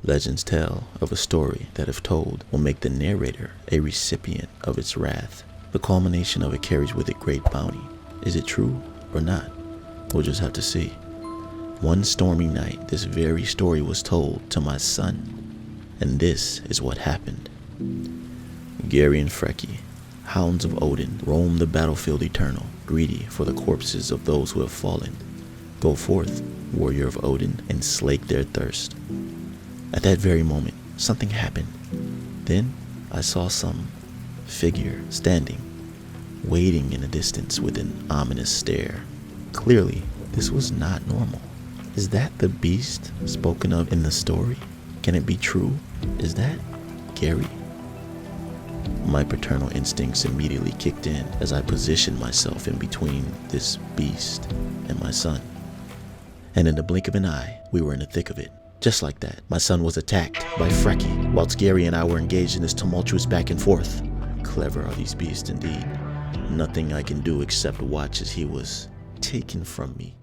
Legends tell of a story that, if told, will make the narrator a recipient of its wrath. The culmination of it carries with it great bounty. Is it true or not? We'll just have to see. One stormy night, this very story was told to my son, and this is what happened. Gary and Frecky, hounds of Odin, roam the battlefield eternal, greedy for the corpses of those who have fallen. Go forth, warrior of Odin, and slake their thirst. At that very moment, something happened. Then I saw some figure standing, waiting in the distance with an ominous stare. Clearly, this was not normal. Is that the beast spoken of in the story? Can it be true? Is that Gary? My paternal instincts immediately kicked in as I positioned myself in between this beast and my son. And in the blink of an eye, we were in the thick of it. Just like that, my son was attacked by Frecky, whilst Gary and I were engaged in this tumultuous back and forth. Clever are these beasts indeed. Nothing I can do except watch as he was taken from me.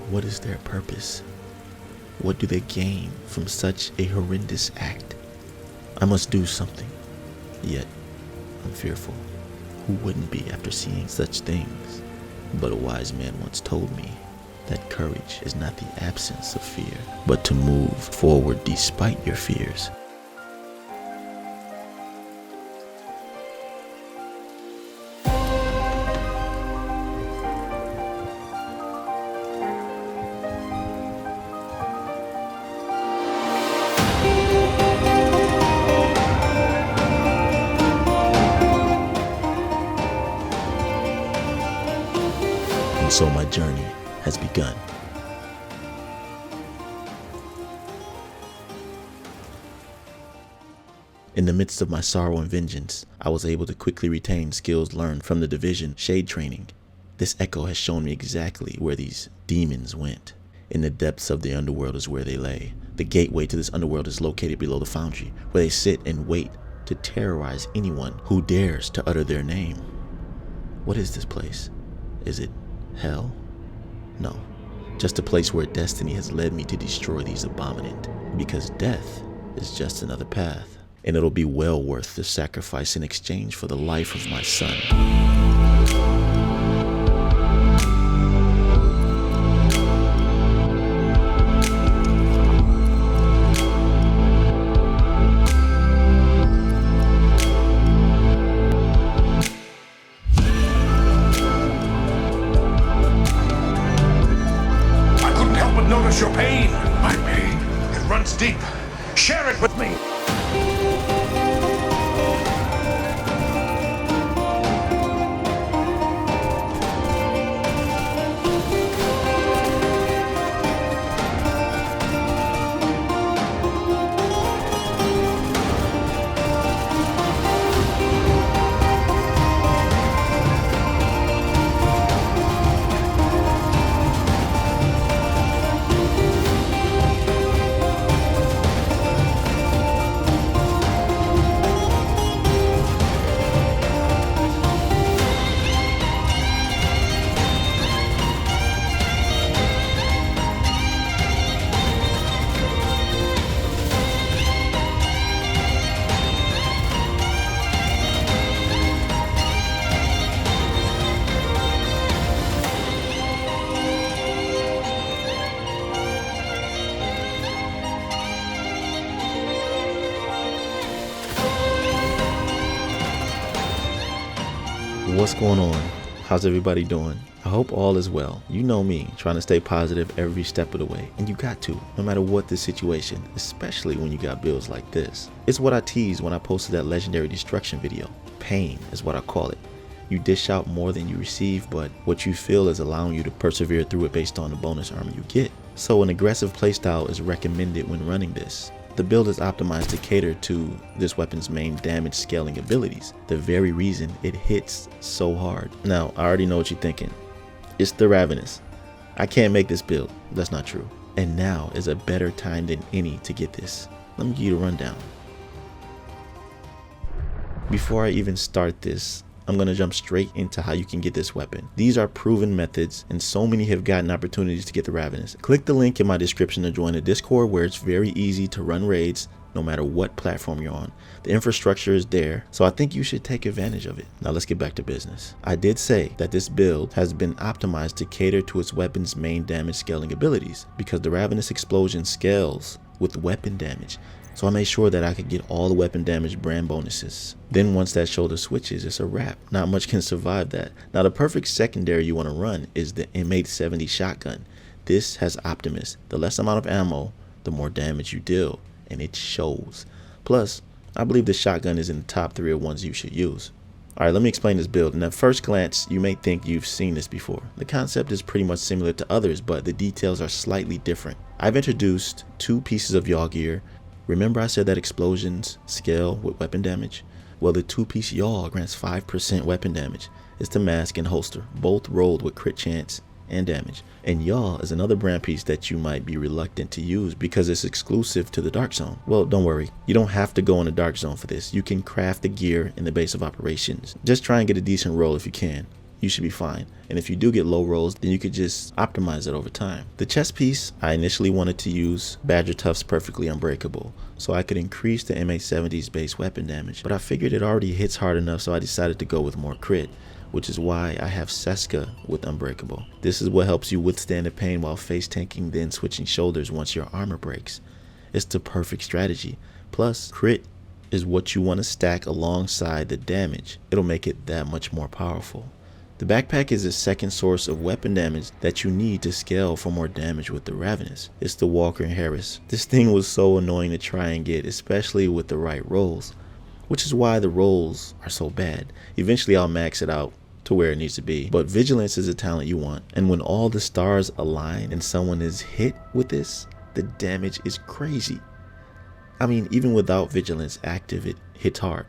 What is their purpose? What do they gain from such a horrendous act? I must do something. Yet, I'm fearful. Who wouldn't be after seeing such things? But a wise man once told me that courage is not the absence of fear, but to move forward despite your fears. So my journey has begun. In the midst of my sorrow and vengeance, I was able to quickly retain skills learned from the division shade training. This echo has shown me exactly where these demons went. In the depths of the underworld is where they lay. The gateway to this underworld is located below the foundry, where they sit and wait to terrorize anyone who dares to utter their name. What is this place? Is it hell? No, just a place where destiny has led me to destroy these abominant, because death is just another path, and it'll be well worth the sacrifice in exchange for the life of my son. Your pain. My pain. It runs deep. Share it with me. What's going on? How's everybody doing? I hope all is well. You know me, trying to stay positive every step of the way. And you got to, no matter what the situation, especially when you got builds like this. It's what I teased when I posted that legendary destruction video. Pain is what I call it. You dish out more than you receive, but what you feel is allowing you to persevere through it based on the bonus armor you get. So an aggressive playstyle is recommended when running this. The build is optimized to cater to this weapon's main damage scaling abilities, the very reason it hits so hard. Now, I already know what you're thinking. It's the Ravenous. I can't make this build. That's not true. And now is a better time than any to get this. Let me give you a rundown. Before I even start this, I'm going to jump straight into how you can get this weapon. These are proven methods, and so many have gotten opportunities to get the Ravenous. Click the link in my description to join the Discord, where it's very easy to run raids no matter what platform you're on. The infrastructure is there, so I think you should take advantage of it. Now let's get back to business. I did say that this build has been optimized to cater to its weapon's main damage scaling abilities, because the Ravenous explosion scales with weapon damage. So I made sure that I could get all the weapon damage brand bonuses. Then once that shoulder switches, it's a wrap. Not much can survive that. Now the perfect secondary you want to run is the 𝐬𝐸 shotgun. This has Optimist. The less amount of ammo, the more damage you deal, and it shows. Plus, I believe the shotgun is in the top 3 of ones you should use. Alright, let me explain this build. And at first glance, you may think you've seen this before. The concept is pretty much similar to others, but the details are slightly different. I've introduced 2 pieces of Yahl gear. Remember I said that explosions scale with weapon damage? Well, the 2-piece Yahl grants 5% weapon damage. It's the mask and holster, both rolled with crit chance and damage. And Yahl is another brand piece that you might be reluctant to use because it's exclusive to the Dark Zone. Well, don't worry, you don't have to go in the Dark Zone for this. You can craft the gear in the base of operations. Just try and get a decent roll if you can. You should be fine. And if you do get low rolls, then you could just optimize it over time. The chest piece, I initially wanted to use Badger Tuff's Perfectly Unbreakable, so I could increase the MA70's base weapon damage, but I figured it already hits hard enough, so I decided to go with more crit, which is why I have Ceska with Unbreakable. This is what helps you withstand the pain while face tanking, then switching shoulders once your armor breaks. It's the perfect strategy. Plus, crit is what you want to stack alongside the damage. It'll make it that much more powerful. The backpack is a second source of weapon damage that you need to scale for more damage with the Ravenous. It's the Walker and Harris. This thing was so annoying to try and get, especially with the right rolls, which is why the rolls are so bad. Eventually I'll max it out to where it needs to be, but Vigilance is a talent you want, and when all the stars align and someone is hit with this, the damage is crazy. I mean, even without Vigilance active, it hits hard.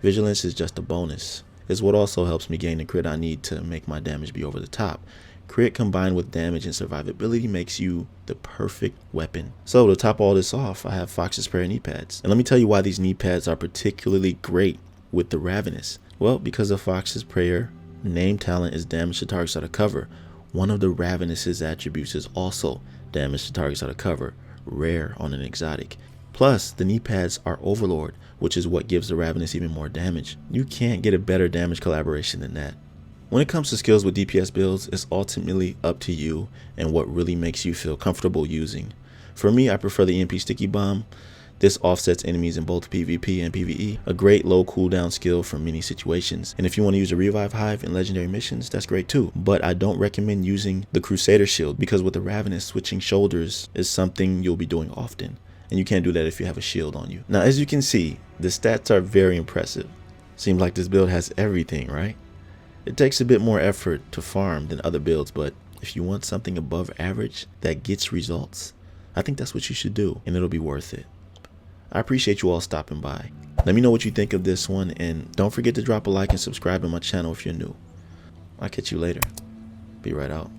Vigilance is just a bonus. It's what also helps me gain the crit I need to make my damage be over the top. Crit combined with damage and survivability makes you the perfect weapon. So to top all this off, I have Fox's Prayer Kneepads. And let me tell you why these Kneepads are particularly great with the Ravenous. Well, because of Fox's Prayer, name talent is damage to targets out of cover. One of the Ravenous's attributes is also damage to targets out of cover, rare on an exotic. Plus, the Kneepads are Overlord, which is what gives the Ravenous even more damage. You can't get a better damage collaboration than that. When it comes to skills with DPS builds, it's ultimately up to you and what really makes you feel comfortable using. For me, I prefer the EMP Sticky Bomb. This offsets enemies in both PvP and PvE, a great low cooldown skill for many situations. And if you want to use a Revive Hive in legendary missions, that's great too. But I don't recommend using the Crusader Shield, because with the Ravenous, switching shoulders is something you'll be doing often. And you can't do that if you have a shield on you. Now, as you can see, the stats are very impressive. Seems like this build has everything, right? It takes a bit more effort to farm than other builds, but if you want something above average that gets results, I think that's what you should do, and it'll be worth it. I appreciate you all stopping by. Let me know what you think of this one, and don't forget to drop a like and subscribe to my channel if you're new. I'll catch you later. Be right out.